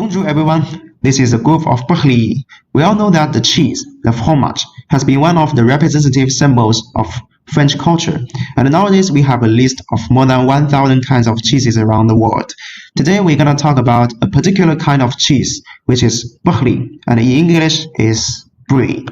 Bonjour everyone, this is a group of Brie. We all know that the cheese, the fromage, has been one of the representative symbols of French culture, and nowadays we have a list of more than 1,000 kinds of cheeses around the world. Today we're gonna talk about a particular kind of cheese, which is Brie, and in English is Brie.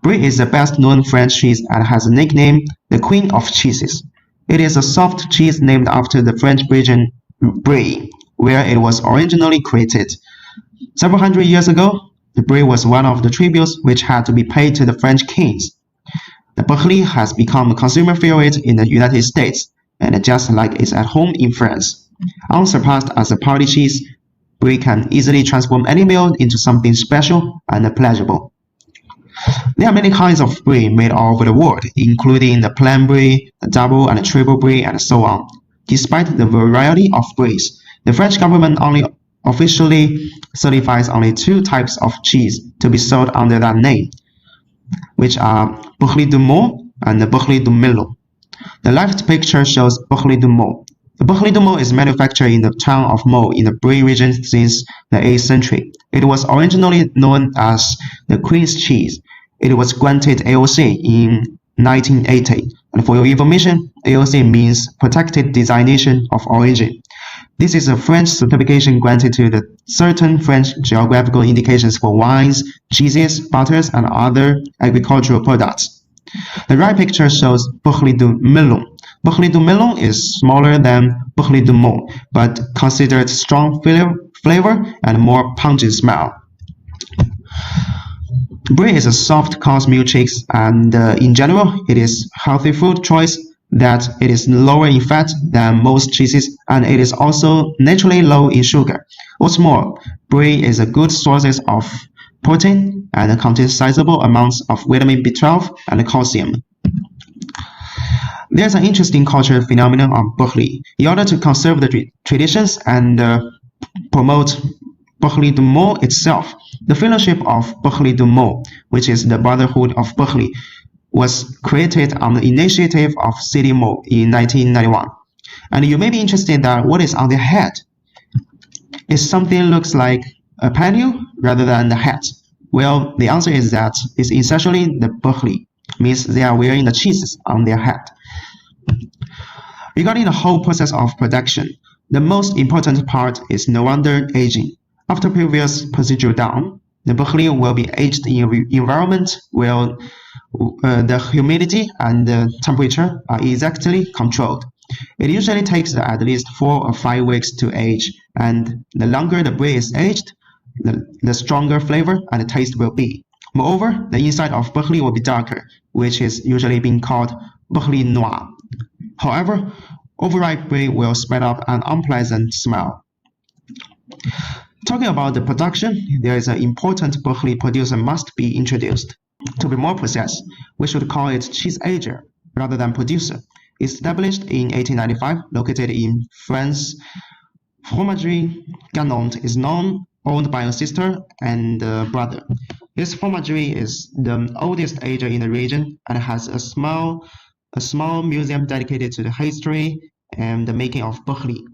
Brie is the best-known French cheese and has a nickname, the Queen of Cheeses. It is a soft cheese named after the French region Brie, where it was originally created. Several hundred years ago, the Brie was one of the tributes which had to be paid to the French kings. The Brie has become a consumer favorite in the United States, and just like it's at home in France. Unsurpassed as a party cheese, Brie can easily transform any meal into something special and pleasurable. There are many kinds of Brie made all over the world, including the plain Brie, the double and triple Brie, and so on. Despite the variety of Bries, the French government only officially certifies only two types of cheese to be sold under that name, which are Brie de Meaux and Brie de Melun. The left picture shows Brie de Meaux. The Brie de Meaux is manufactured in the town of Meaux in the Brie region since the 8th century. It was originally known as the Queen's cheese. It was granted AOC in 1980. And for your information, AOC means Protected Designation of Origin. This is a French certification granted to the certain French geographical indications for wines, cheeses, butters, and other agricultural products. The right picture shows Brie de Melun. Brie de Melun is smaller than Brie de Meaux, but considered strong flavor and more pungent smell. Brie is a soft coarse milkshake, and in general, it is healthy food choice that it is lower in fat than most cheeses, and it is also naturally low in sugar. What's more, Brie is a good source of protein and contains sizable amounts of vitamin B12 and calcium. There's an interesting cultural phenomenon of Brie. In order to conserve the traditions and promote Brie de Meaux itself, the Fellowship of Brie de Meaux, which is the Brotherhood of Brie, was created on the initiative of City Meaux in 1991. And you may be interested that what is on their head? Is something looks like a panel rather than the hat? Well, the answer is that it's essentially the Brie, means they are wearing the cheeses on their head. Regarding the whole process of production, the most important part is no wonder aging. After previous procedure done, the Brie will be aged in an environment where the humidity and the temperature are exactly controlled. It usually takes at least 4 or 5 weeks to age, and the longer the Brie is aged, the stronger flavor and taste will be. Moreover, the inside of Brie will be darker, which is usually being called Brie noir. However, overripe Brie will spread up an unpleasant smell. Talking about the production, there is an important Brie producer must be introduced. To be more precise, we should call it cheese ager rather than producer. Established in 1895, located in France, Fromagerie Ganont is owned by a sister and a brother. This fromagerie is the oldest ager in the region and has a small museum dedicated to the history and the making of Brie.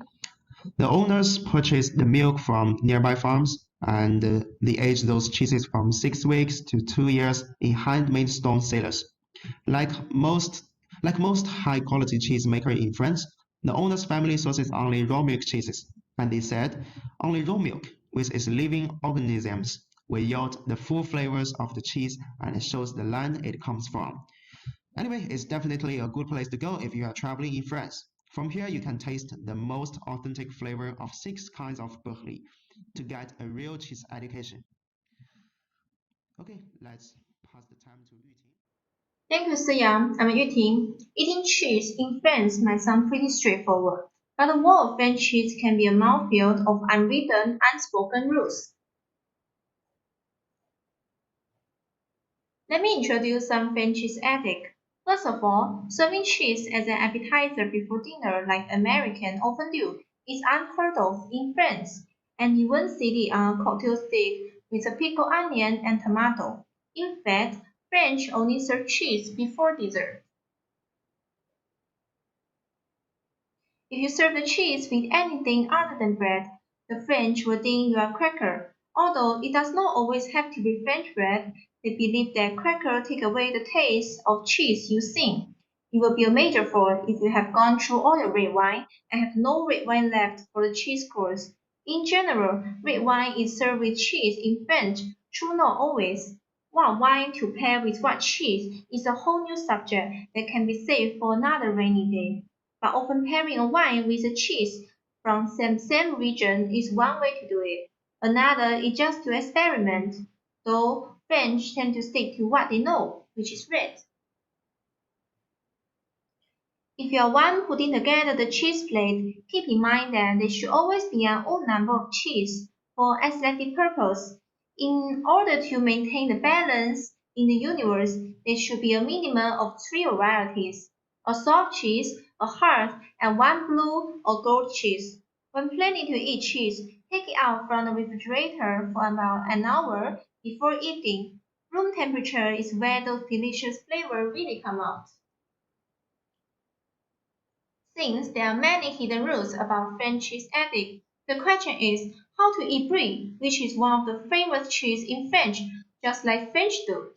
The owners purchased the milk from nearby farms, and they aged those cheeses from 6 weeks to 2 years in handmade stone cellars. Like most high-quality cheese makers in France, the owner's family sources only raw milk cheeses, and they said only raw milk with its living organisms will yield the full flavors of the cheese and it shows the land it comes from. Anyway, it's definitely a good place to go if you are traveling in France. From here, you can taste the most authentic flavor of 6 kinds of Brie to get a real cheese education. Okay, let's pass the time to Yuting. Thank you, Siam. I'm Yuting. Eating cheese in France might sound pretty straightforward, but the world of French cheese can be a minefield of unwritten, unspoken rules. Let me introduce some French cheese ethics. First of all, serving cheese as an appetizer before dinner like Americans often do is unheard of in France, and you won't see it on a cocktail stick with a pickled onion and tomato. In fact, French only serve cheese before dessert. If you serve the cheese with anything other than bread, The French will think you are cracker. Although it does not always have to be French bread, they believe that cracker take away the taste of cheese you sing. It will be a major fault if you have gone through all your red wine and have no red wine left for the cheese course. In general, red wine is served with cheese in French, true not always. What wine to pair with what cheese is a whole new subject that can be saved for another rainy day. But often pairing a wine with a cheese from same region is one way to do it. Another is just to experiment, though French tend to stick to what they know, which is red. If you are one putting together the cheese plate, keep in mind that there should always be an odd number of cheese for aesthetic purpose. In order to maintain the balance in the universe, there should be a minimum of 3 varieties: a soft cheese, a hard, and one blue or gold cheese. When planning to eat cheese, take it out from the refrigerator for about an hour before eating. Room temperature is where those delicious flavors really come out. Since there are many hidden rules about French cheese ethics, the question is how to eat Brie, which is one of the famous cheese in French, just like French do.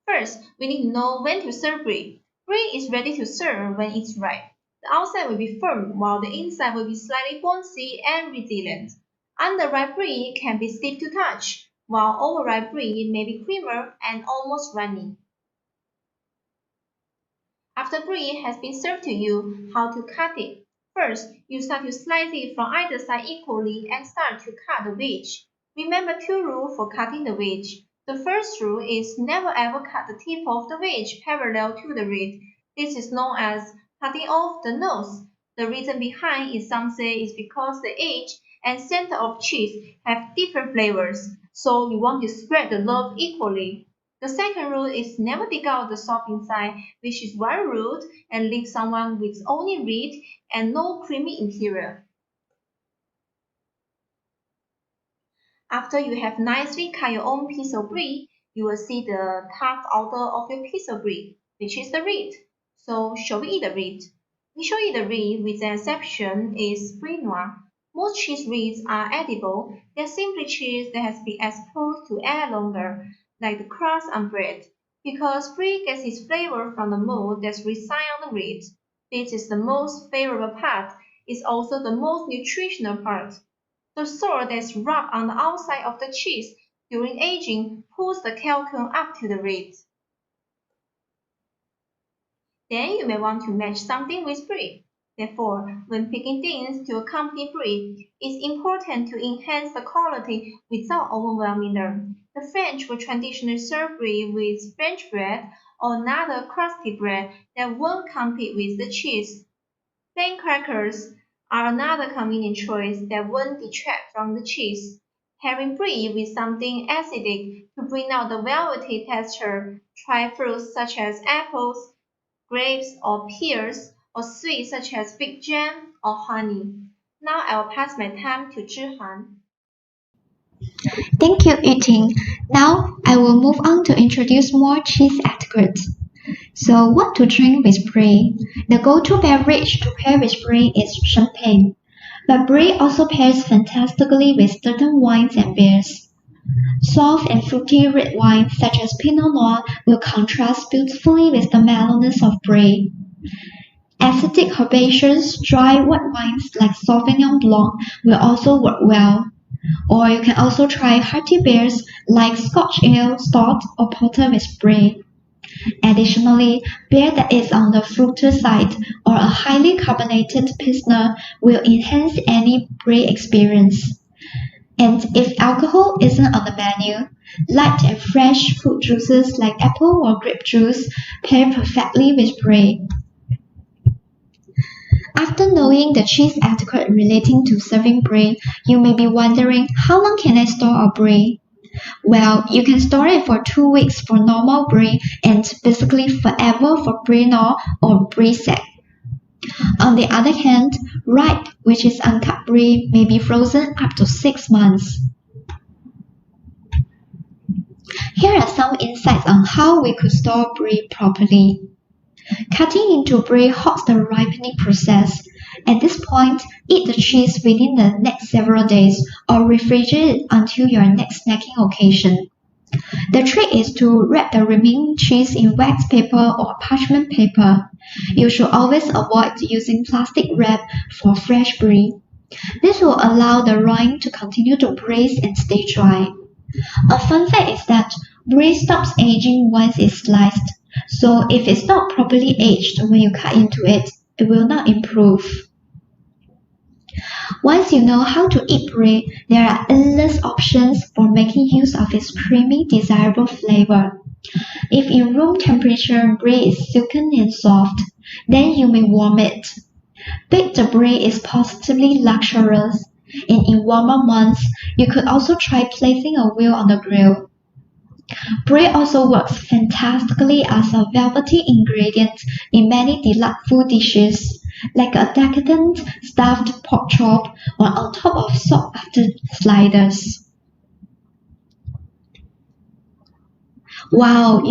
First, we need to know when to serve Brie. Brie is ready to serve when it's ripe. The outside will be firm, while the inside will be slightly bouncy and resilient. Underripe Brie can be stiff to touch, while overripe Brie may be creamier and almost runny. After Brie has been served to you, how to cut it. First, you start to slice it from either side equally and start to cut the wedge. Remember 2 rules for cutting the wedge. The first rule is never ever cut the tip of the wedge parallel to the reed. This is known as cutting off the nose. The reason behind it, some say, is because the edge and center of cheese have different flavors, so you want to spread the love equally. The second rule is never dig out the soft inside, which is very rude, and leave someone with only reed and no creamy interior. After you have nicely cut your own piece of brie, you will see the tough outer of your piece of brie, which is the reed. So shall we eat the reed? We shall eat the reed, with the exception is brie noir. Most cheese reeds are edible. They are simply cheese that has been exposed to air longer, like the crust on bread, because brie gets its flavor from the mold that's reside on the reed. This is the most favorable part. It's also the most nutritional part. The salt that's rubbed on the outside of the cheese during aging pulls the calcium up to the reed. Then you may want to match something with brie. Therefore, when picking things to accompany brie, it's important to enhance the quality without overwhelming them. The French will traditionally serve brie with French bread or another crusty bread that won't compete with the cheese. Plain crackers are another convenient choice that won't detract from the cheese. Pairing brie with something acidic to bring out the velvety texture, try fruits such as apples, grapes or pears, or sweets such as fig jam or honey. Now I will pass my time to Zhihan. Thank you, Yuting. Now I will move on to introduce more cheese etiquette. So, what to drink with brie? The go-to beverage to pair with brie is champagne, but brie also pairs fantastically with certain wines and beers. Soft and fruity red wines such as Pinot Noir will contrast beautifully with the mellowness of brie. Acidic herbaceous dry white wines like Sauvignon Blanc will also work well. Or you can also try hearty beers like Scotch ale, stout, or porter with brie. Additionally, beer that is on the fruiter side or a highly carbonated pilsner will enhance any brie experience. And if alcohol isn't on the menu, light and fresh fruit juices like apple or grape juice pair perfectly with brie. After knowing the cheese etiquette relating to serving brie, you may be wondering how long can I store a brie? Well, you can store it for 2 weeks for normal brie and basically forever for brie noir or brie sec. On the other hand, ripe, which is uncut brie, may be frozen up to 6 months. Here are some insights on how we could store brie properly. Cutting into brie halts the ripening process. At this point, eat the cheese within the next several days or refrigerate it until your next snacking occasion. The trick is to wrap the remaining cheese in wax paper or parchment paper. You should always avoid using plastic wrap for fresh brie. This will allow the rind to continue to braise and stay dry. A fun fact is that brie stops aging once it's sliced, so if it's not properly aged when you cut into it, it will not improve. Once you know how to eat brie, there are endless options for making use of its creamy, desirable flavor. If in room temperature brie is silken and soft, then you may warm it. Baked brie is positively luxurious, and in warmer months, you could also try placing a wheel on the grill. Brie also works fantastically as a velvety ingredient in many delightful dishes, like a decadent stuffed pork chop or on top of sought-after sliders. Wow,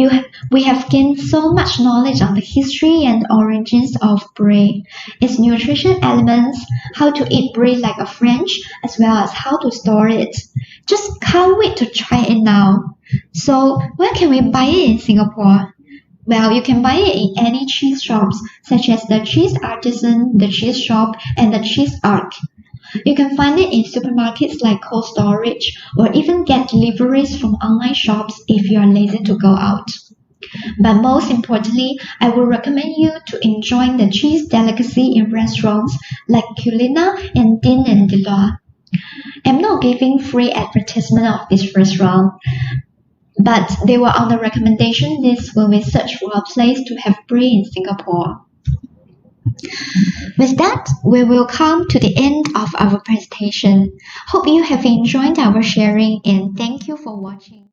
we have gained so much knowledge on the history and origins of brie, its nutrition elements, how to eat brie like a French, as well as how to store it. Just can't wait to try it now. So, where can we buy it in Singapore? Well, you can buy it in any cheese shops, such as the Cheese Artisan, the Cheese Shop, and the Cheese Ark. You can find it in supermarkets like Cold Storage, or even get deliveries from online shops if you are lazy to go out. But most importantly, I would recommend you to enjoy the cheese delicacy in restaurants like Culina and Din and Deloitte. I'm not giving free advertisement of this restaurant, but they were on the recommendation list when we searched for a place to have brie in Singapore. With that, we will come to the end of our presentation. Hope you have enjoyed our sharing and thank you for watching.